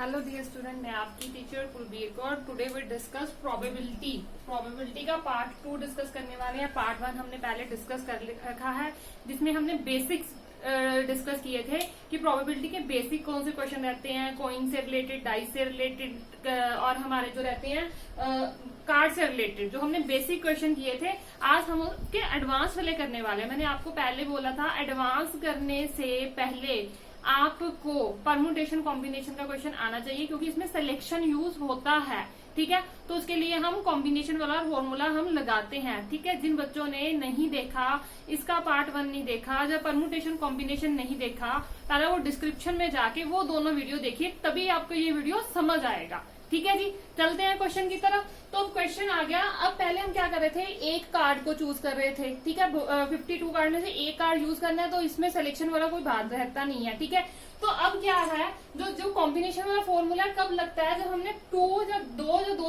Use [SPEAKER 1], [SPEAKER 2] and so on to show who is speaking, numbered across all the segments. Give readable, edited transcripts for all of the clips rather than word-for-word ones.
[SPEAKER 1] Hello dear student, मैं आपकी teacher Kulbir Kaur. Today we discuss probability का पार्ट 2 डिस्कस करने वाले हैं। पार्ट 1 हमने पहले डिस्कस कर रखा है, जिसमें हमने बेसिक्स डिस्कस किए थे कि प्रोबेबिलिटी के बेसिक कौन से क्वेश्चन रहते हैं, कॉइन से रिलेटेड, डाइस से रिलेटेड और हमारे जो रहते हैं कार्ड से रिलेटेड, जो हमने बेसिक क्वेश्चन किए थे। आज हम उसके एडवांस वाले करने वाले हैं। मैंने आपको पहले बोला था एडवांस करने से पहले आपको परमुटेशन कॉम्बिनेशन का क्वेश्चन आना चाहिए, क्योंकि इसमें सिलेक्शन यूज होता है। ठीक है, तो उसके लिए हम कॉम्बिनेशन वाला फॉर्मूला हम लगाते हैं। ठीक है, जिन बच्चों ने नहीं देखा, इसका पार्ट 1 नहीं देखा, जब परमुटेशन कॉम्बिनेशन नहीं देखा, पहले वो डिस्क्रिप्शन में जाके वो दोनों वीडियो देखिए, तभी आपको ये वीडियो समझ आएगा। ठीक है जी, चलते हैं क्वेश्चन की तरफ। तो क्वेश्चन आ गया। अब पहले हम क्या कर रहे थे, एक कार्ड को चूज कर रहे थे। ठीक है, 52 कार्ड में से एक कार्ड यूज करना है, तो इसमें सिलेक्शन वाला कोई बात रहता नहीं है। ठीक है, तो अब क्या है, जो कॉम्बिनेशन वाला फॉर्मूला कब लगता है, जब हमने दो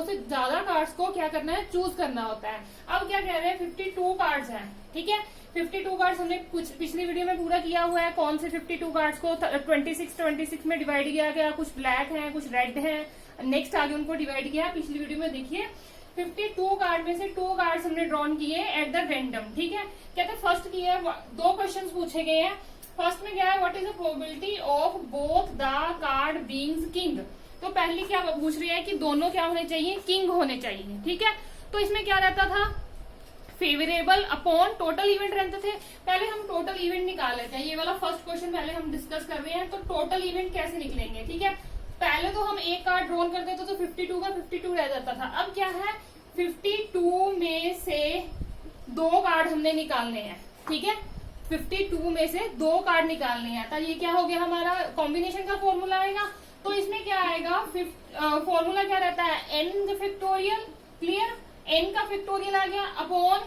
[SPEAKER 1] से ज्यादा कार्ड्स को क्या करना है, चूज करना होता है। अब क्या कह रहे हैं, 52 कार्ड्स हैं। ठीक है, 52 कार्ड्स हमने कुछ पिछली वीडियो में पूरा किया हुआ है। कौन से 52 कार्ड्स को 26 में डिवाइड किया गया, कुछ ब्लैक है, कुछ रेड है, नेक्स्ट आगे उनको डिवाइड किया। पिछली वीडियो में देखिए 52 कार्ड में से 2 कार्ड्स हमने ड्रॉन किए एट द रैंडम। ठीक है, कहते फर्स्ट की है, 2 क्वेश्चंस पूछे गए हैं। फर्स्ट में क्या है, what is the probability of both the card being king. तो पहली क्या पूछ रही है कि दोनों क्या होने चाहिए, किंग होने चाहिए। ठीक है, तो इसमें क्या रहता था, फेवरेबल अपॉन टोटल इवेंट रहते थे। पहले हम टोटल इवेंट निकाल लेते हैं। ये वाला फर्स्ट क्वेश्चन पहले हम डिस्कस कर रहे हैं। तो टोटल इवेंट कैसे निकलेंगे। ठीक है, पहले तो हम एक कार्ड ड्रॉन करते थे तो 52 का 52 रह जाता था। अब क्या है, 52 में से 2 कार्ड हमने निकालने हैं। ठीक है, 52 में से 2 कार्ड निकालने हैं। तो ये क्या हो गया, हमारा कॉम्बिनेशन का फॉर्मूला आएगा। तो इसमें क्या आएगा, फॉर्मूला क्या रहता है, n फैक्टोरियल, क्लियर, n का फैक्टोरियल आ गया अपॉन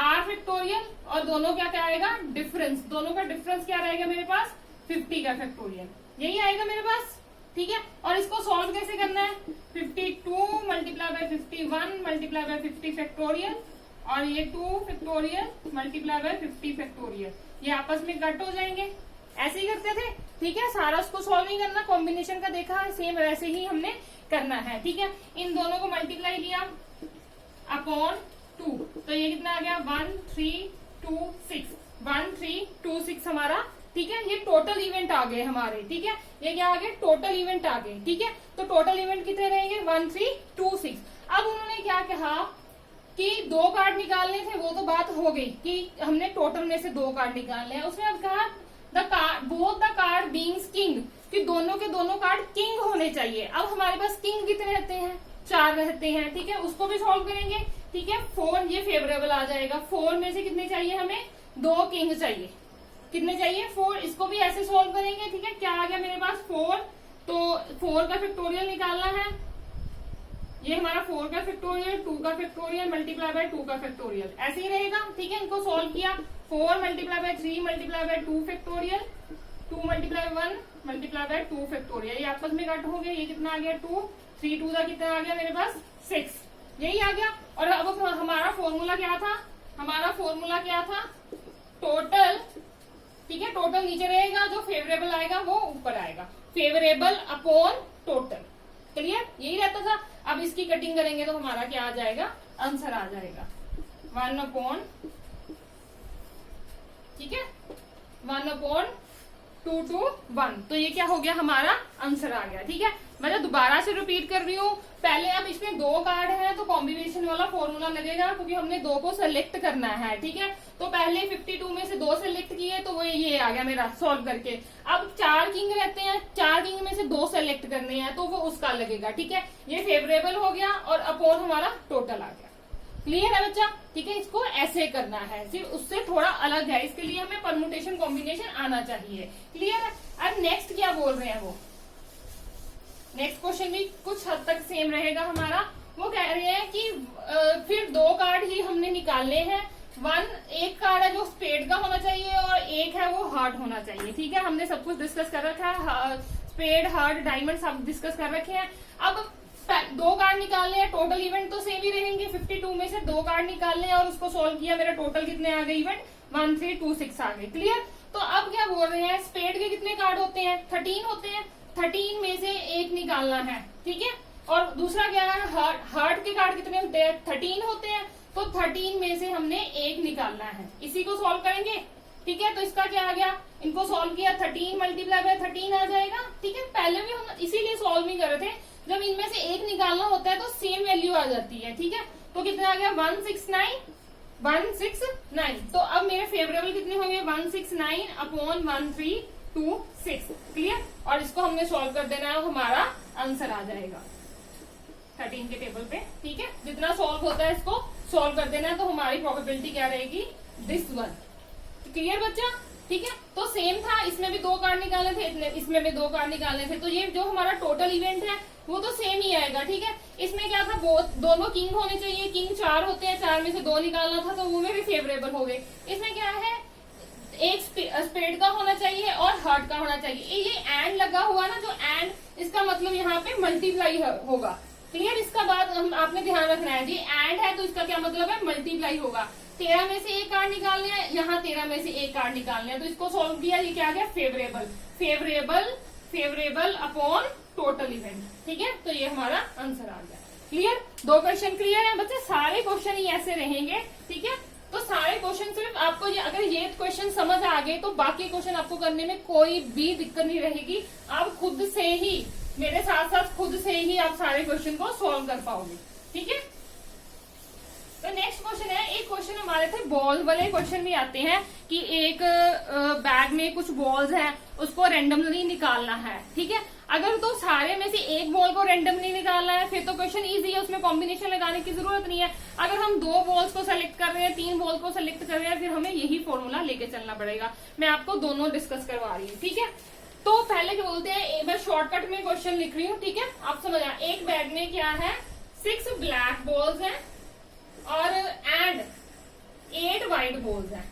[SPEAKER 1] r फैक्टोरियल, और दोनों क्या आएगा, डिफरेंस। दोनों का डिफरेंस क्या रहेगा मेरे पास, 50 का फैक्टोरियल, यही आएगा मेरे पास। ठीक है, और इसको सॉल्व कैसे करना है, 52 multiply by 51 multiply by 50 factorial, और ये 2 फैक्टोरियल मल्टीप्लाई बाय 50 फैक्टोरियल, ये आपस में कट हो जाएंगे। ऐसे ही करते थे। ठीक है, सारा उसको सॉल्व नहीं करना, कॉम्बिनेशन का देखा सेम वैसे ही हमने करना है। ठीक है, इन दोनों को मल्टीप्लाई किया अपॉन 2, तो ये कितना आ गया, 1326 हमारा। ठीक है, ये टोटल इवेंट आ गए हमारे। ठीक है, ये क्या आ गए, टोटल इवेंट आ गए। ठीक है, तो टोटल इवेंट कितने रहेंगे, 1326। अब उन्होंने क्या कहा कि 2 कार्ड निकालने थे, वो तो बात हो गई कि हमने टोटल में से 2 कार्ड निकालने हैं। उसने अब कहा both the card being king, कि दोनों के दोनों कार्ड किंग होने चाहिए। अब हमारे पास किंग कितने रहते हैं, 4 रहते हैं। ठीक है, उसको भी सॉल्व करेंगे। ठीक है, 4 ये फेवरेबल आ जाएगा। 4 में से कितने चाहिए हमें, 2 किंग चाहिए। कितने चाहिए, 4। इसको भी ऐसे सॉल्व करेंगे। ठीक है, क्या आ गया मेरे पास, 4। तो 4 का फैक्टोरियल निकालना है, ये हमारा 4 का फैक्टोरियल, 2 का फैक्टोरियल मल्टीप्लाई बाय 2 का फैक्टोरियल, ऐसे ही रहेगा। ठीक है, इनको सॉल्व किया, 4 multiply by 3 multiply by 2 factorial, 2 multiply 1 multiply by 2 factorial, ये आपस में कट हो गया। ये कितना आ गया, 2, 3 2 का कितना आ गया मेरे पास, 6, यही आ गया। और अब हमारा फॉर्मूला क्या था, टोटल। ठीक है, टोटल नीचे रहेगा, जो फेवरेबल आएगा वो ऊपर आएगा, फेवरेबल अपॉन टोटल। क्लियर, यही रहता था। अब इसकी कटिंग करेंगे तो हमारा क्या आ जाएगा, आंसर आ जाएगा 1 अपॉन, ठीक है, 1 अपॉन 2 to 1। तो ये क्या हो गया, हमारा आंसर आ गया। ठीक है, मैं दोबारा से रिपीट कर रही हूँ। पहले अब इसमें 2 कार्ड है तो कॉम्बिनेशन वाला फॉर्मूला लगेगा, क्योंकि हमने 2 को सेलेक्ट करना है। ठीक है, तो पहले 52 में से 2 सेलेक्ट किए, तो वो ये आ गया मेरा सॉल्व करके। अब 4 किंग रहते हैं, 4 किंग में से 2 सेलेक्ट करने हैं, तो वो उसका लगेगा। ठीक है, ये फेवरेबल हो गया, और अपॉन हमारा टोटल आ गया। क्लियर है बच्चा। ठीक है, इसको ऐसे करना है, सिर्फ उससे थोड़ा अलग है, इसके लिए हमें परमुटेशन कॉम्बिनेशन आना चाहिए। क्लियर है। अब नेक्स्ट क्या बोल रहे हैं, वो नेक्स्ट क्वेश्चन भी कुछ हद तक सेम रहेगा हमारा। वो कह रहे हैं कि फिर 2 कार्ड ही हमने निकालने हैं। एक कार्ड है जो स्पेड का होना चाहिए, और एक है वो हार्ट होना चाहिए। ठीक है, हमने सब कुछ डिस्कस कर रखा है, स्पेड, हार्ट, डायमंड सब डिस्कस कर रखे हैं। अब 2 कार्ड निकालने हैं, टोटल इवेंट तो सेम ही रहेंगे। 52 में से 2 कार्ड निकालने हैं, और उसको सॉल्व किया, मेरा टोटल कितने आ गए, इवेंट 1326 आ गए। क्लियर। तो अब क्या बोल रहे हैं, स्पेड के कितने कार्ड होते हैं, 13 होते हैं। 13 में से एक निकालना है, ठीक है। और दूसरा क्या है, हार्ट के कार्ड कितने होते हैं, 13 होते हैं, तो 13 में से हमने एक निकालना है। इसी को सॉल्व करेंगे, ठीक है। तो इसका क्या आ गया, इनको सॉल्व किया, 13 मल्टीप्लाई बाय 13 आ जाएगा, ठीक है। पहले भी हम इसीलिए सॉल्व नहीं कर रहे थे, जब इनमें से एक निकालना होता है तो सेम वैल्यू आ जाती है, ठीक है। तो कितना आ गया, 169। तो अब मेरे फेवरेबल कितने होंगे, 169 अपॉन 1326, क्लियर। और इसको हमने सॉल्व कर देना है, हमारा आंसर आ जाएगा 13 के टेबल पे, ठीक है। जितना सॉल्व होता है इसको सॉल्व कर देना है, तो हमारी प्रोबेबिलिटी क्या रहेगी, दिस वन, क्लियर बच्चा, ठीक है। तो सेम था, इसमें भी 2 कार्ड निकालने थे, इसमें भी 2 कार्ड निकालने थे, तो ये जो हमारा टोटल इवेंट है वो तो सेम ही आएगा, ठीक है। इसमें क्या था, दोनों किंग होने चाहिए, किंग 4 होते हैं, 4 में से 2 निकालना था, तो वो में भी फेवरेबल हो गए। इसमें क्या है, एक स्पेड का होना चाहिए और हार्ट का होना चाहिए। ये एंड लगा हुआ ना, जो एंड, इसका मतलब यहाँ पे मल्टीप्लाई होगा, क्लियर। इसका बात आपने ध्यान रखना है जी, एंड है तो इसका क्या मतलब है, मल्टीप्लाई होगा। 13 में से एक कार्ड निकालने हैं, यहाँ 13 में से एक कार्ड निकालने हैं, तो इसको सॉल्व किया, ये क्या आ गया, फेवरेबल अपॉन टोटल इवेंट, ठीक है। तो ये हमारा आंसर आ गया, क्लियर। 2 क्वेश्चन क्लियर है बच्चे, सारे क्वेश्चन ही ऐसे रहेंगे, ठीक है। तो सारे क्वेश्चन सिर्फ आपको अगर ये क्वेश्चन समझ आ गए तो बाकी क्वेश्चन आपको करने में कोई भी दिक्कत नहीं रहेगी। आप खुद से ही, मेरे साथ साथ खुद से ही आप सारे क्वेश्चन को सॉल्व कर पाओगे, ठीक है। तो नेक्स्ट क्वेश्चन है, एक क्वेश्चन हमारे थे बॉल वाले क्वेश्चन भी आते हैं कि एक बैग में कुछ बॉल्स हैं, उसको रेंडमली निकालना है, ठीक है। अगर तो सारे में से एक बॉल को रेंडमली निकालना है फिर तो क्वेश्चन इजी है, उसमें कॉम्बिनेशन लगाने की जरूरत नहीं है। अगर हम 2 बॉल्स को सेलेक्ट कर रहे हैं, 3 बॉल को सेलेक्ट कर रहे हैं, फिर हमें यही फॉर्मूला लेके चलना पड़ेगा। मैं आपको दोनों डिस्कस करवा रही हूँ, ठीक है। तो पहले क्या बोलते हैं, मैं शॉर्टकट में क्वेश्चन लिख रही हूँ, ठीक है, आप समझ आए। एक बैग में क्या है, 6 ब्लैक बॉल्स हैं और एंड 8 व्हाइट बॉल्स हैं,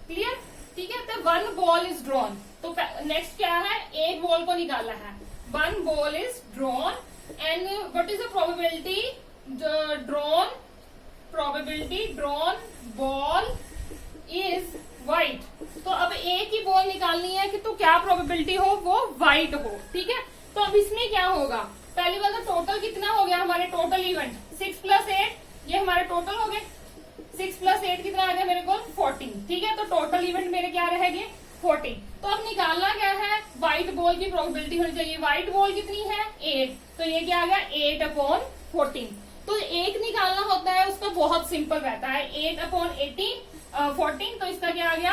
[SPEAKER 1] क्लियर, ठीक है। तो 1 बॉल इज ड्रॉन, तो नेक्स्ट क्या है, एक बॉल को निकाला है, 1 ball is drawn and what is the probability drawn ball is white. तो अब एक ही बॉल निकालनी है कि तो क्या प्रोबेबिलिटी हो, वो व्हाइट हो, ठीक है। तो अब इसमें क्या होगा, पहली बार तो टोटल कितना हो गया, हमारे टोटल इवेंट 6 + 8, ये हमारे टोटल हो गए। 6 + 8 कितना आ गया मेरे को, 14, ठीक है। तो टोटल इवेंट मेरे क्या रहेंगे, 14। तो अब निकालना क्या है, व्हाइट बॉल की प्रोबेबिलिटी होनी चाहिए। व्हाइट बॉल कितनी है, 8, तो ये क्या आ गया, 8/14। तो एक निकालना होता है, उसका बहुत सिंपल रहता है, 8/14, तो इसका क्या आ गया,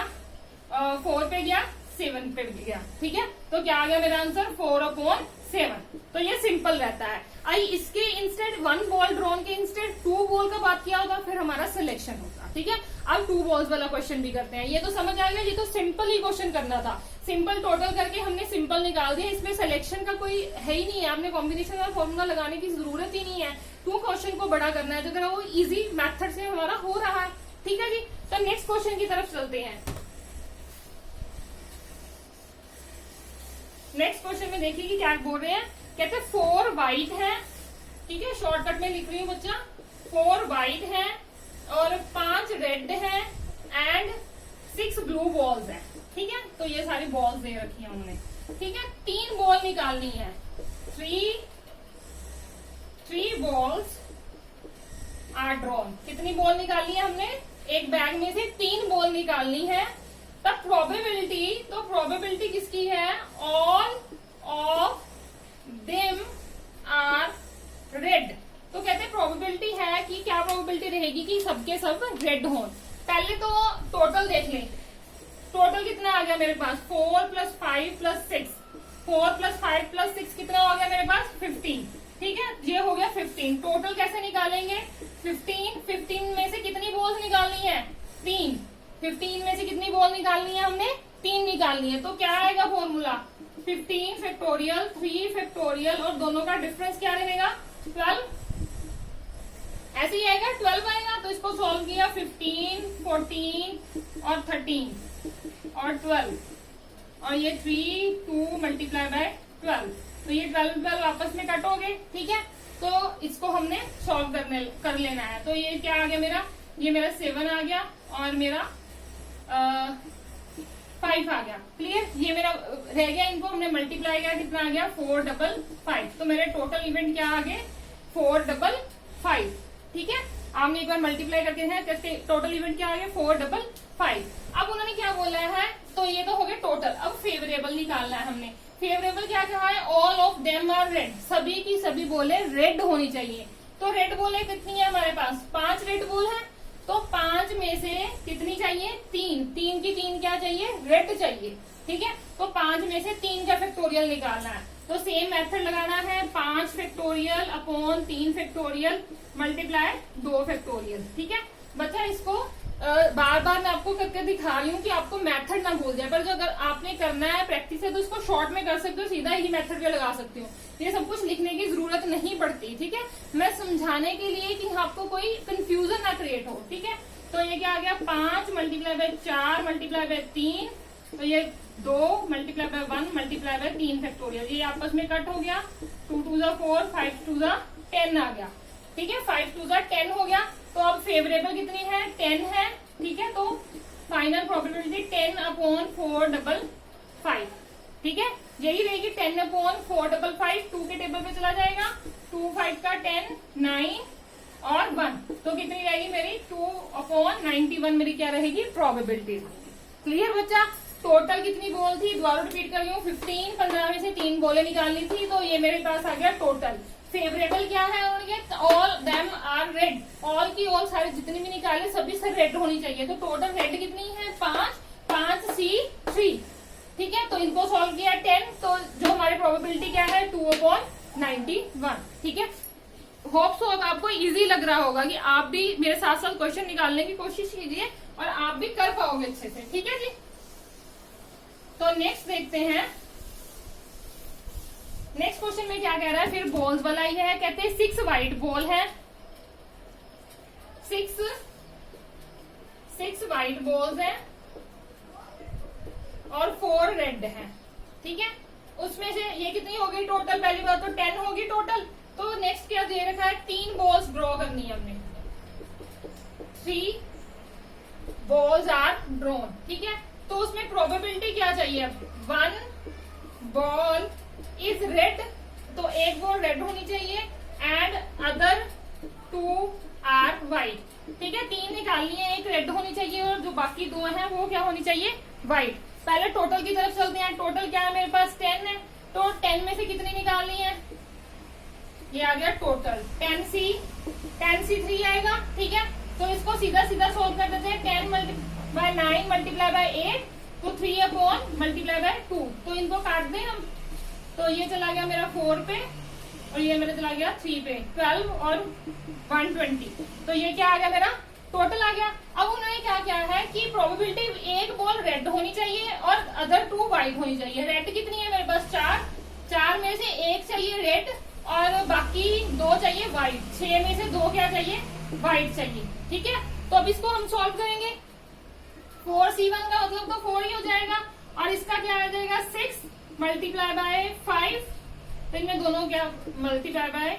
[SPEAKER 1] 4 पे गया, 7 पे गया, ठीक है। तो क्या आ गया मेरा आंसर, 4/7। तो ये सिंपल रहता है। आई इसके इंस्टेड 1 बॉल ड्रॉन के इंस्टेड 2 बॉल का बात किया होगा, फिर हमारा सिलेक्शन होगा, ठीक है। अब 2 बॉल्स वाला क्वेश्चन भी करते हैं, ये तो समझ आ गया, ये तो सिंपल ही क्वेश्चन करना था, सिंपल टोटल करके हमने सिंपल निकाल दिया, इसमें सिलेक्शन का कोई है ही नहीं है, आपने कॉम्बिनेशन का फॉर्मूला लगाने की जरूरत ही नहीं है। 2 क्वेश्चन को बड़ा करना है, जो वो इजी मेथड से हमारा हो रहा है, ठीक है जी। तो नेक्स्ट क्वेश्चन की तरफ चलते हैं। नेक्स्ट क्वेश्चन में देखिए कि क्या बोल रहे हैं, कहते हैं 4 व्हाइट है, ठीक है, शॉर्टकट में लिख रही हूँ बच्चा, 4 व्हाइट है और 5 रेड है एंड 6 ब्लू बॉल्स है, ठीक है। तो ये सारी बॉल्स दे रखी है उन्होंने, ठीक है। 3 बॉल निकालनी है, 3 बॉल्स आर ड्रॉन। कितनी बॉल निकालनी है हमने, एक बैग में से 3 बॉल निकालनी है। तब प्रोबेबिलिटी किसकी है, all of them are red. तो कहते हैं प्रोबेबिलिटी है कि क्या प्रोबेबिलिटी रहेगी कि सबके सब रेड हों। पहले तो टोटल देख लें, टोटल कितना आ गया मेरे पास, 4 + 5 + 6, 4 + 5 + 6 कितना हो गया मेरे पास, 15, ठीक है। ये हो गया 15। टोटल कैसे निकालेंगे, 15 में से कितनी बॉल्स निकालनी है, 3। 15 में से कितनी बॉल निकालनी है, हमने 3 निकालनी है। तो क्या आएगा फॉर्मूला, 15 फैक्टोरियल 3 फैक्टोरियल और दोनों का डिफरेंस क्या रहेगा, 12, ऐसे ही आएगा, 12 आएगा। तो इसको सॉल्व किया, 15, 14 और 13 और 12 और ये 3, 2 × 12, तो ये 12 आपस में कट हो गए, ठीक है। तो इसको हमने सॉल्व कर लेना है। तो ये क्या आ गया मेरा, ये मेरा 7 आ गया और मेरा 5 आ गया। क्लियर, ये मेरा रह गया, इनको हमने मल्टीप्लाई किया, कितना आ गया 455। तो मेरे टोटल इवेंट क्या आ गए 455। ठीक है, आपने एक बार मल्टीप्लाई करके है कैसे, टोटल इवेंट क्या आ गया 455। अब उन्होंने क्या बोला है, तो ये तो हो गया टोटल। अब फेवरेबल निकालना है हमने। फेवरेबल क्या कहा है, all of them are red, सभी की सभी बोले रेड होनी चाहिए। तो रेड बोले कितनी है हमारे पास, 5 रेड बोल है। तो 5 में से कितनी चाहिए, 3, 3 की 3 क्या चाहिए, रेड चाहिए। ठीक है, तो 5 में से 3 का फैक्टोरियल निकालना है। तो सेम मेथड लगाना है, 5 factorial upon 3 factorial multiply 2 factorial. ठीक है बच्चा, इसको बार बार मैं आपको करके दिखा रही हूँ कि आपको मेथड ना भूल जाए, पर जो अगर आपने करना है प्रैक्टिस है तो इसको शॉर्ट में कर सकते हो, सीधा ही मेथड पे लगा सकते हो। ये सब कुछ लिखने की जरूरत नहीं पड़ती। ठीक है, मैं समझाने के लिए कि आपको कोई कंफ्यूजन ना क्रिएट हो। ठीक है, तो ये क्या आ गया 5 मल्टीप्लाई बाय 4 मल्टीप्लाई बाय 3, तो ये 2 multiply by 1 multiply by 3 factorial, ये आपस में कट हो गया। 2 2 जा 4, 5 2 जा 10 आ गया। ठीक है, 5 2 जा 10 हो गया। तो अब फेवरेबल कितनी है, 10 है। ठीक है, तो फाइनल प्रोबेबिलिटी 10 अपॉन 455। ठीक है, यही रहेगी 10 अपॉन 455। 2 के टेबल पे चला जाएगा, 2 5 का 10, 9 और 1, तो कितनी रहेगी मेरी 2 अपॉन 91 मेरी क्या रहेगी प्रोबेबिलिटी। क्लियर बच्चा, टोटल कितनी बोल थी, दोबारा रिपीट कर रही हूँ, 15, 15 में से 3 बोले निकालनी थी। तो ये मेरे पास आ गया टोटल। फेवरेबल क्या है उन्होंने, all them are red, all की ऑल सारे जितनी भी निकाले सभी से रेड होनी चाहिए। तो टोटल रेड कितनी है 5, 5 C 3। ठीक है, तो इनको सॉल्व किया 10, तो जो हमारी प्रोबेबिलिटी क्या है 2 अपॉन 91। ठीक है, होप सो अब आपको इजी लग रहा होगा कि आप भी मेरे साथ साथ क्वेश्चन निकालने की कोशिश कीजिए और आप भी कर पाओगे अच्छे से। ठीक है जी, तो नेक्स्ट देखते हैं। नेक्स्ट क्वेश्चन में क्या कह रहा है, फिर बॉल्स वाला ही है। कहते हैं 6 व्हाइट बॉल है, 6 व्हाइट बॉल्स हैं और 4 रेड हैं। ठीक है, उसमें से ये कितनी हो गई टोटल, पहली बात तो 10 होगी टोटल। तो नेक्स्ट क्या दे रखा है, 3 बॉल्स ड्रॉ करनी है हमने, 3 बॉल्स आर ड्रॉन। ठीक है, तो उसमें प्रोबेबिलिटी क्या चाहिए, 1 बॉल इज रेड, तो एक बॉल रेड होनी चाहिए, एंड अदर 2 आर व्हाइट। ठीक है, 3 निकालनी है, एक रेड होनी चाहिए और जो बाकी 2 हैं वो क्या होनी चाहिए, व्हाइट। पहले टोटल की तरफ चलते हैं। टोटल क्या है मेरे पास 10 है, तो 10 में से कितनी निकालनी है, ये आ गया टोटल 10C3 आएगा। ठीक है, तो इसको सीधा सीधा सोल्व कर देते हैं। 10 बाय 9 मल्टीप्लाई बाय 8, तो 3 अपॉन मल्टीप्लाई बाय 2, तो इनको काट दें हम। तो ये चला गया मेरा 4 पे और ये मेरा चला गया 3 पे, 12 और 120। तो ये क्या आ गया मेरा टोटल आ गया। अब उन्होंने क्या किया है कि प्रोबेबिलिटी एक बॉल रेड होनी चाहिए और अदर 2 व्हाइट होनी चाहिए। रेड कितनी है मेरे पास 4 में से एक चाहिए रेड और बाकी 2 चाहिए व्हाइट। 6 में से 2 क्या चाहिए, व्हाइट चाहिए। ठीक है, तो अब इसको हम सॉल्व करेंगे। 4C1 का मतलब तो 4 ही हो जाएगा और इसका क्या आ जाएगा 6 मल्टीप्लाई बाय 5, तो इनमें दोनों क्या मल्टीप्लाई बाय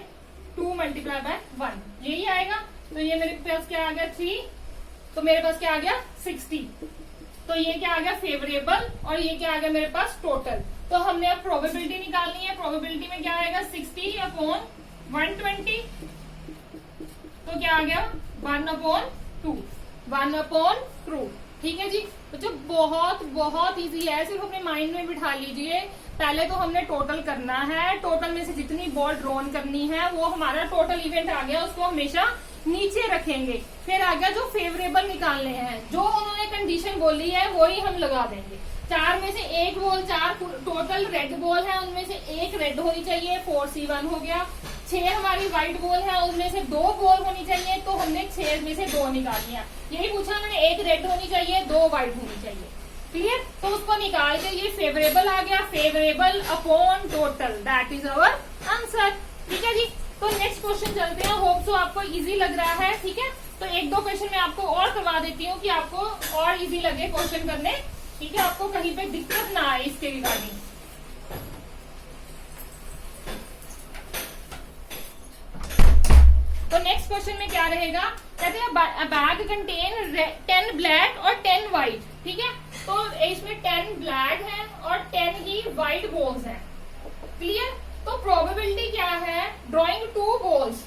[SPEAKER 1] 2 मल्टीप्लाई बाय 1, यही आएगा। तो ये मेरे पास क्या आ गया 3, तो मेरे पास क्या आ गया 60। तो ये क्या आ गया फेवरेबल और ये क्या आ गया मेरे पास टोटल। तो हमने अब प्रोबेबिलिटी निकालनी है। प्रोबेबिलिटी में क्या आएगा 60 अपॉन 120, तो क्या आ गया 1 अपॉन 2, 1 अपॉन 2। ठीक है जी बच्चों, बहुत बहुत इजी है, सिर्फ अपने माइंड में बिठा लीजिए। पहले तो हमने टोटल करना है, टोटल में से जितनी बॉल ड्रॉन करनी है वो हमारा टोटल इवेंट आ गया, उसको हमेशा नीचे रखेंगे। फिर आ गया जो फेवरेबल निकालने हैं, जो उन्होंने कंडीशन बोली है वही हम लगा देंगे। 4 में से एक बॉल, 4 टोटल रेड बॉल है, उनमें से एक रेड होनी चाहिए, 4C1 हो गया। 6 हमारी व्हाइट बॉल है, उनमें से 2 बॉल होनी चाहिए, तो हमने 6 में से 2 निकाल लिया। यही पूछा मैंने, एक रेड होनी चाहिए, 2 व्हाइट होनी चाहिए। क्लियर, तो उसको निकाल के ये फेवरेबल आ गया, favourable upon total, that is our answer. ठीक है जी, तो नेक्स्ट क्वेश्चन चलते हैं। होप सो आपको इजी लग रहा है। ठीक है, तो 1-2 क्वेश्चन मैं आपको और करवा देती हूँ कि आपको और इजी लगे क्वेश्चन करने। ठीक है, आपको कहीं पे दिक्कत ना आए इसके रिगार्डिंग। तो नेक्स्ट क्वेश्चन में क्या रहेगा, कहते हैं बैग कंटेन 10 ब्लैक और 10 व्हाइट। ठीक है, तो इसमें 10 ब्लैक है और 10 ही व्हाइट बॉल्स हैं। क्लियर? तो प्रोबेबिलिटी क्या है, drawing two balls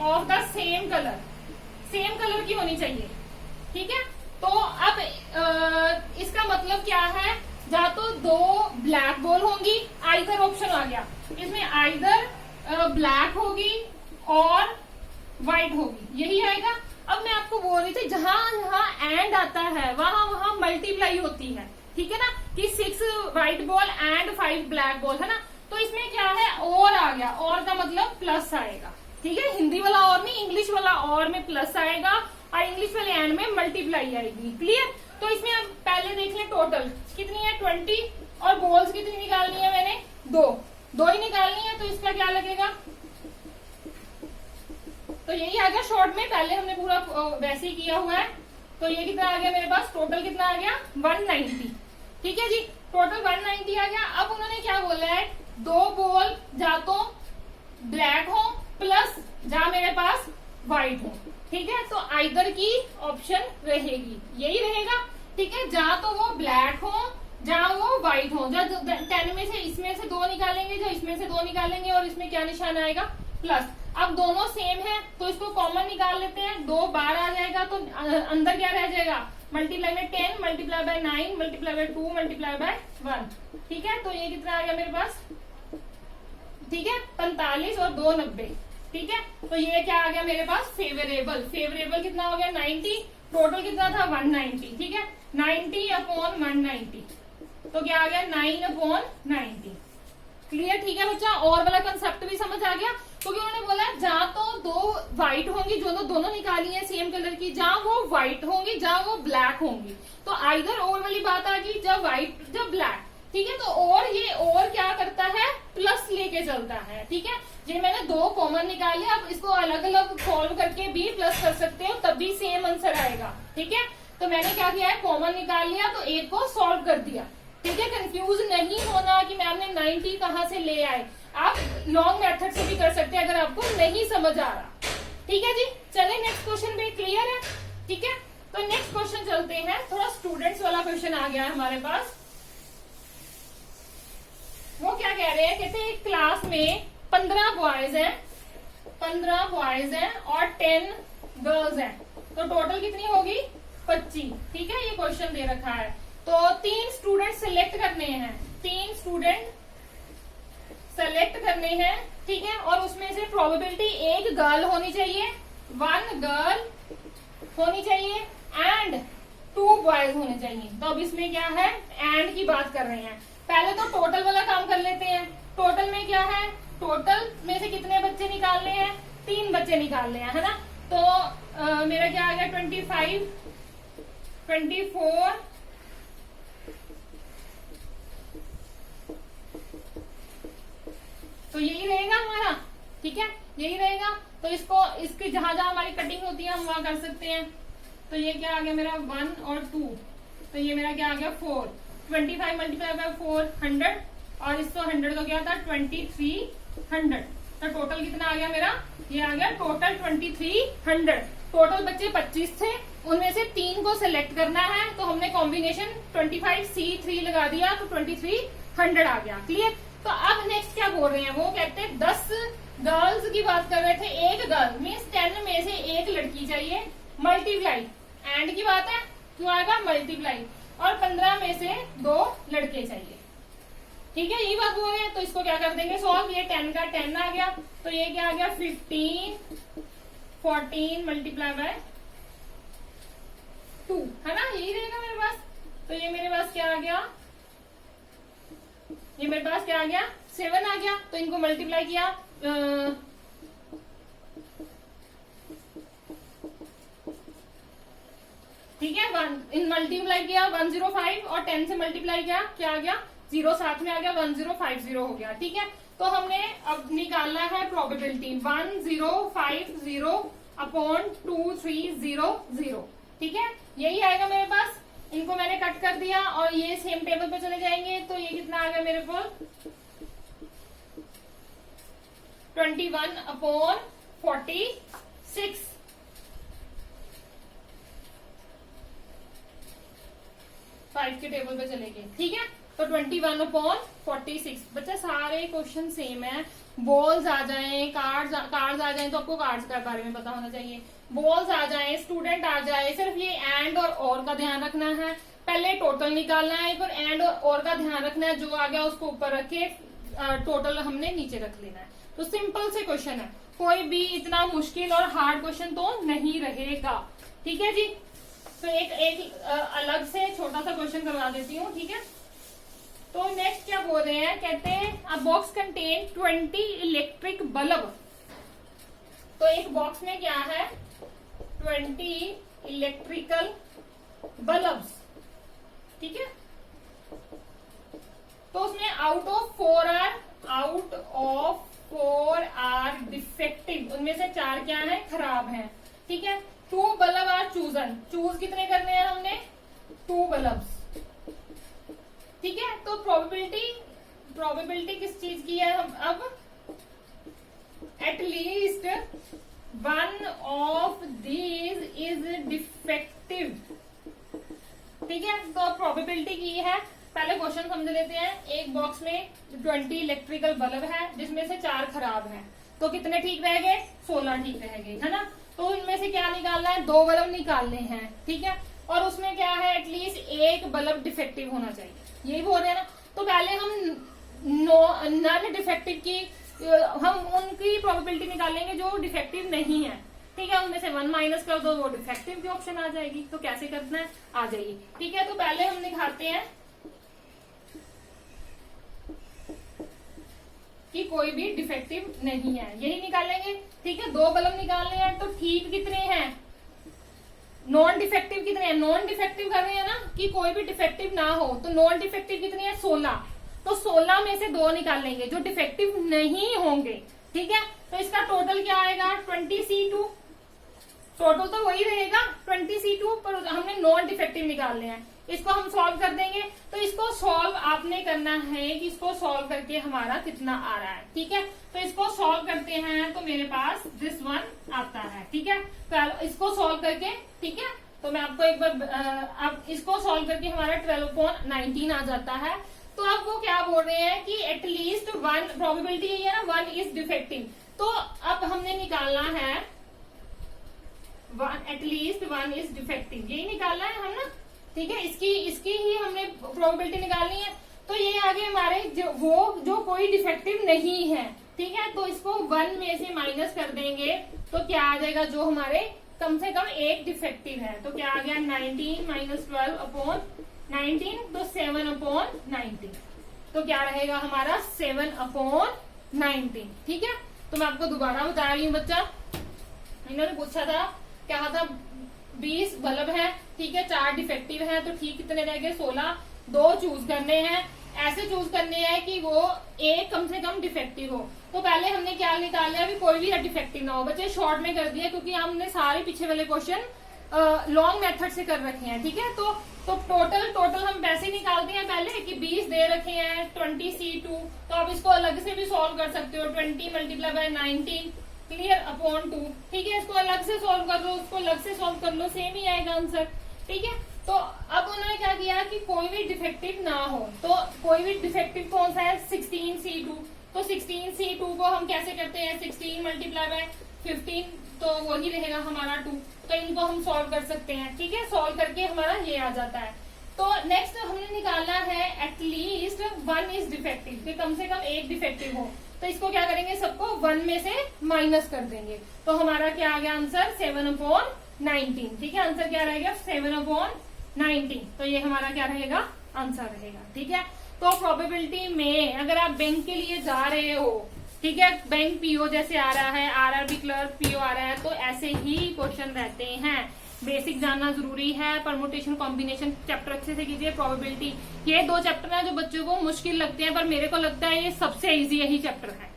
[SPEAKER 1] of the same colour की होनी चाहिए। ठीक है, तो अब इसका मतलब क्या है, या तो दो ब्लैक बॉल होंगी, आइदर ऑप्शन आ गया इसमें, आइदर ब्लैक होगी और व्हाइट होगी, यही आएगा। अब मैं आपको बोल रही थी जहां जहां एंड आता है वहां वहां मल्टीप्लाई होती है। ठीक है ना, कि 6 white ball and 5 black ball है ना, तो इसमें क्या है, और आ गया, और का मतलब प्लस आएगा। ठीक है, हिंदी वाला और नहीं, इंग्लिश वाला और में प्लस आएगा और इंग्लिश वाले एंड में मल्टीप्लाई आएगी। क्लियर? तो इसमें अब पहले देख लें, टोटल कितनी है 20 और बॉल्स कितनी निकालनी है, मैंने दो ही निकालनी है, तो इसका क्या लगेगा, तो यही आ गया शॉर्ट में, पहले हमने पूरा वैसे ही किया हुआ है। तो ये कितना आ गया मेरे पास, टोटल कितना आ गया 190। ठीक है जी, टोटल 190 आ गया। अब उन्होंने क्या बोला है, दो बॉल जा तो ब्लैक हो प्लस जा मेरे पास व्हाइट हो। ठीक है, तो आइदर की ऑप्शन रहेगी, यही रहेगा। ठीक है, जा तो वो ब्लैक हो जहाँ वो व्हाइट हो, जब 10 में से इसमें से 2 निकालेंगे, जो इसमें से 2 निकालेंगे और इसमें क्या निशान आएगा, प्लस। अब दोनों सेम है तो इसको कॉमन निकाल लेते हैं, 2 बार आ जाएगा, तो अंदर क्या रह जाएगा, मल्टीप्लाई में 10 multiply by 9 multiply by 2 multiply by 1। ठीक है, तो ये कितना आ गया मेरे पास, ठीक है 45 और 2 90। ठीक है, तो ये क्या आ गया मेरे पास, फेवरेबल कितना हो गया 90, टोटल कितना था 190। ठीक है, 90/190, तो क्या आ गया 9/90। क्लियर? ठीक है बच्चा, और वाला कंसेप्ट भी समझ आ गया, क्योंकि उन्होंने बोला जहाँ तो दो व्हाइट होंगी, जो दोनों निकाली है सेम कलर की, जहाँ वो व्हाइट होंगी जहाँ वो ब्लैक होंगी, तो आइदर और वाली बात आ गई, जब व्हाइट जब ब्लैक। ठीक है, तो और ये और क्या करता है, प्लस लेके चलता है। ठीक है, ये मैंने 2 कॉमन निकाले, अब इसको अलग अलग सॉल्व करके भी प्लस कर सकते हो, तब भी सेम आंसर आएगा। ठीक है, तो मैंने क्या किया है, कॉमन निकाल लिया तो एक को सॉल्व कर दिया। ठीक है, कंफ्यूज नहीं होना कि मैम ने 90 कहाँ से ले आए, आप लॉन्ग मेथड से भी कर सकते हैं अगर आपको नहीं समझ आ रहा। ठीक है जी, चले नेक्स्ट क्वेश्चन पे, क्लियर है? ठीक है, तो नेक्स्ट क्वेश्चन चलते हैं, थोड़ा स्टूडेंट्स वाला क्वेश्चन आ गया है हमारे पास। वो क्या कह रहे हैं, कहते हैं एक क्लास में 15 बॉयज हैं और 10 गर्ल्स हैं, तो टोटल कितनी होगी 25। ठीक है, ये क्वेश्चन दे रखा है, तो 3 स्टूडेंट सिलेक्ट करने हैं। ठीक है, और उसमें से प्रोबेबिलिटी एक गर्ल होनी चाहिए, 1 गर्ल होनी चाहिए एंड 2 बॉयज होने चाहिए। तो अब इसमें क्या है, एंड की बात कर रहे हैं। पहले तो टोटल वाला काम कर लेते हैं। टोटल में क्या है, टोटल में से कितने बच्चे निकालने हैं, 3 बच्चे निकालने हैं, है ना। तो मेरा क्या आ गया 25, 24, तो यही रहेगा हमारा। ठीक है, यही रहेगा, तो इसकी जहां जहां हमारी कटिंग होती है हम वहां कर सकते हैं। तो ये क्या आ गया मेरा 1 और 2, तो ये मेरा क्या आ गया 4, 25 मल्टीप्लाई बाय 4 100, और इसको 100 तो क्या था 2300, तो टोटल कितना आ गया मेरा, ये आ गया टोटल 2300। टोटल बच्चे 25 थे, उनमें से 3 को सिलेक्ट करना है, तो हमने कॉम्बिनेशन 25C3 लगा दिया, तो 2300 आ गया। क्लियर? तो अब नेक्स्ट क्या बोल रहे हैं, वो कहते हैं 10 गर्ल्स की बात कर रहे थे, एक गर्ल मीन्स 10 में से एक लड़की चाहिए, मल्टीप्लाई, एंड की बात है, क्यों आएगा मल्टीप्लाई, और 15 में से 2 लड़के चाहिए। ठीक है, यही बात बोल रहे हैं, तो इसको क्या कर देंगे सॉल्व, ये 10 का 10 आ गया, तो ये क्या आ गया 15, 14 मल्टीप्लाई बाय 2, है ना, यही रहेगा मेरे पास। तो ये मेरे पास क्या आ गया, ये मेरे पास क्या आ गया 7 आ गया, तो इनको मल्टीप्लाई किया, ठीक है, इन मल्टीप्लाई किया 105 और 10 से मल्टीप्लाई किया, क्या आ गया 0 साथ में आ गया, 1050 हो गया। ठीक है, तो हमने अब निकालना है प्रोबेबिलिटी 1050/2300। ठीक है, यही आएगा मेरे पास, इनको मैंने कट कर दिया और ये सेम टेबल पे चले जाएंगे, तो ये कितना आ गया मेरे को 21/46। 5 के टेबल पे चलेंगे, ठीक है। तो 21/46। बच्चा सारे क्वेश्चन सेम है। बॉल्स आ जाएं, कार्ड्स आ जाएं, तो आपको कार्ड्स के बारे में पता होना चाहिए। बॉल्स आ जाएं, स्टूडेंट आ जाए, सिर्फ ये एंड और का ध्यान रखना है। पहले टोटल निकालना है, फिर एंड और का ध्यान रखना है। जो आ गया उसको ऊपर रख के टोटल हमने नीचे रख लेना है। तो सिंपल से क्वेश्चन है, कोई भी इतना मुश्किल और हार्ड क्वेश्चन तो नहीं रहेगा, ठीक है जी। तो एक अलग से छोटा सा क्वेश्चन करवा देती हूँ, ठीक है। तो नेक्स्ट क्या बोल रहे हैं, कहते हैं अ बॉक्स कंटेन 20 इलेक्ट्रिक बल्ब। तो एक बॉक्स में क्या है, 20 इलेक्ट्रिकल बल्ब्स, ठीक है। तो उसमें आउट ऑफ 4 आर डिफेक्टिव, उनमें से 4 क्या है, खराब हैं, ठीक है। 2 बल्ब आर चूजन, चूज कितने करने हैं हमने, 2 बल्ब्स, ठीक है। तो प्रोबेबिलिटी किस चीज की है हम अब, at least 1 of these is defective, ठीक है। तो प्रोबेबिलिटी की है। पहले क्वेश्चन समझ लेते हैं। एक बॉक्स में 20 इलेक्ट्रिकल बल्ब है, जिसमें से 4 खराब हैं, तो कितने ठीक रह गए, 16 ठीक रह गए, है ना। तो इनमें से क्या निकालना है, 2 बल्ब निकालने हैं, ठीक है। और उसमें क्या है, एटलीस्ट 1 बल्ब डिफेक्टिव होना चाहिए, यही बोल रहे हैं ना। तो पहले हम नॉन डिफेक्टिव की हम उनकी प्रोबेबिलिटी निकालेंगे जो डिफेक्टिव नहीं है, ठीक है। उनमें से 1 माइनस कर दो, वो डिफेक्टिव की ऑप्शन आ जाएगी। तो कैसे करना है, आ जाइए, ठीक है। तो पहले हम दिखाते हैं कि कोई भी डिफेक्टिव नहीं है, यही निकालेंगे, ठीक है। 2 बल्ब निकालने हैं, तो ठीक कितने हैं, नॉन डिफेक्टिव कितने हैं, नॉन डिफेक्टिव कर रहे हैं ना कि कोई भी डिफेक्टिव ना हो। तो नॉन डिफेक्टिव कितने हैं, 16। तो 16 में से 2 निकालेंगे जो डिफेक्टिव नहीं होंगे, ठीक है। तो इसका टोटल क्या आएगा, 20C2, टोटल तो वही रहेगा 20C2, पर हमने नॉन डिफेक्टिव निकालने हैं। इसको हम सॉल्व कर देंगे। तो इसको सॉल्व आपने करना है कि इसको सॉल्व करके हमारा कितना आ रहा है, ठीक है। तो इसको सॉल्व करते हैं, तो मेरे पास दिस वन आता है, ठीक है। तो इसको सॉल्व करके, ठीक है, तो मैं आपको एक बार अब इसको सॉल्व करके हमारा 12/19 आ जाता है। तो अब वो क्या बोल रहे हैं कि एटलीस्ट 1, प्रोबेबिलिटी यही है ना, 1 इज डिफेक्टिव। तो अब हमने निकालना है एटलीस्ट 1 इज डिफेक्टिव, यही निकालना है हम ना, ठीक है। इसकी ही हमने प्रोबेबिलिटी निकालनी है। तो ये आगे हमारे जो कोई डिफेक्टिव नहीं है, ठीक है। तो इसको 1 में से माइनस कर देंगे, तो क्या आ जाएगा, जो हमारे कम से कम एक डिफेक्टिव है। तो क्या आ गया, 19 - 12/19, तो 7/19। तो क्या रहेगा हमारा, 7/19, ठीक है। तो मैं आपको दोबारा बता रही हूँ बच्चा, इन्होंने पूछा था, क्या था, 20 बल्ब है, ठीक है, 4 डिफेक्टिव है, तो ठीक कितने रह गए, 16। 2 चूज करने हैं, ऐसे चूज करने हैं कि वो एक कम से कम डिफेक्टिव हो। तो पहले हमने क्या निकाल लिया, अभी कोई भी डिफेक्टिव ना हो। बच्चे शॉर्ट में कर दिया क्योंकि हमने सारे पीछे वाले क्वेश्चन लॉन्ग मेथड से कर रखे हैं, ठीक है। तो टोटल हम पैसे निकालते हैं पहले कि 20 दे रखे हैं, 20C2। तो आप इसको अलग से भी सॉल्व कर सकते हो, 20 × 19 क्लियर अपॉन 2, ठीक है। इसको अलग से सॉल्व कर लो, उसको अलग से सॉल्व कर लो, सेम ही आएगा आंसर, ठीक है। तो अब उन्होंने क्या किया कि कोई भी डिफेक्टिव ना हो। तो कोई भी डिफेक्टिव कौन सा है, 16C2। तो 16C2 को हम कैसे करते हैं, 16 × 15, तो वही रहेगा हमारा 2। तो इनको हम सॉल्व कर सकते हैं, ठीक है। सॉल्व करके हमारा ये आ जाता है। तो नेक्स्ट हमने निकालना है एटलीस्ट 1 इज डिफेक्टिव, कि कम से कम एक डिफेक्टिव हो। तो इसको क्या करेंगे, सबको 1 में से माइनस कर देंगे। तो हमारा क्या आ गया आंसर, 7/19, ठीक है। आंसर क्या रहेगा, 7/19। तो ये हमारा क्या रहेगा, आंसर रहेगा, ठीक है। तो प्रोबेबिलिटी में अगर आप बैंक के लिए जा रहे हो, ठीक है, बैंक पीओ जैसे आ रहा है, आरआरबी क्लर्क पीओ आ रहा है, तो ऐसे ही क्वेश्चन रहते हैं। बेसिक जानना जरूरी है। परमुटेशन कॉम्बिनेशन चैप्टर अच्छे से कीजिए। प्रोबेबिलिटी, ये 2 चैप्टर हैं जो बच्चों को मुश्किल लगते हैं, पर मेरे को लगता है ये सबसे इजी यही चैप्टर है,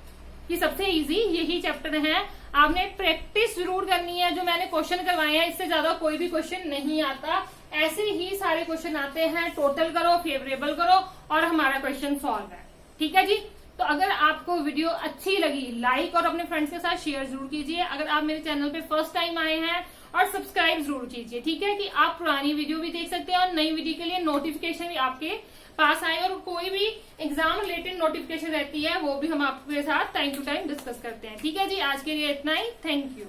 [SPEAKER 1] ये सबसे इजी यही चैप्टर है। आपने प्रैक्टिस जरूर करनी है। जो मैंने क्वेश्चन करवाए हैं, इससे ज्यादा कोई भी क्वेश्चन नहीं आता, ऐसे ही सारे क्वेश्चन आते हैं। टोटल करो, फेवरेबल करो, और हमारा क्वेश्चन सॉल्व है, ठीक है जी। तो अगर आपको वीडियो अच्छी लगी, लाइक और अपने फ्रेंड्स के साथ शेयर जरूर कीजिए। अगर आप मेरे चैनल पे फर्स्ट टाइम आए हैं और सब्सक्राइब जरूर कीजिए, ठीक है, कि आप पुरानी वीडियो भी देख सकते हैं और नई वीडियो के लिए नोटिफिकेशन भी आपके पास आए, और कोई भी एग्जाम रिलेटेड नोटिफिकेशन रहती है वो भी हम आपके साथ टाइम टू टाइम डिस्कस करते हैं। ठीक है जी, आज के लिए इतना ही। Thank you.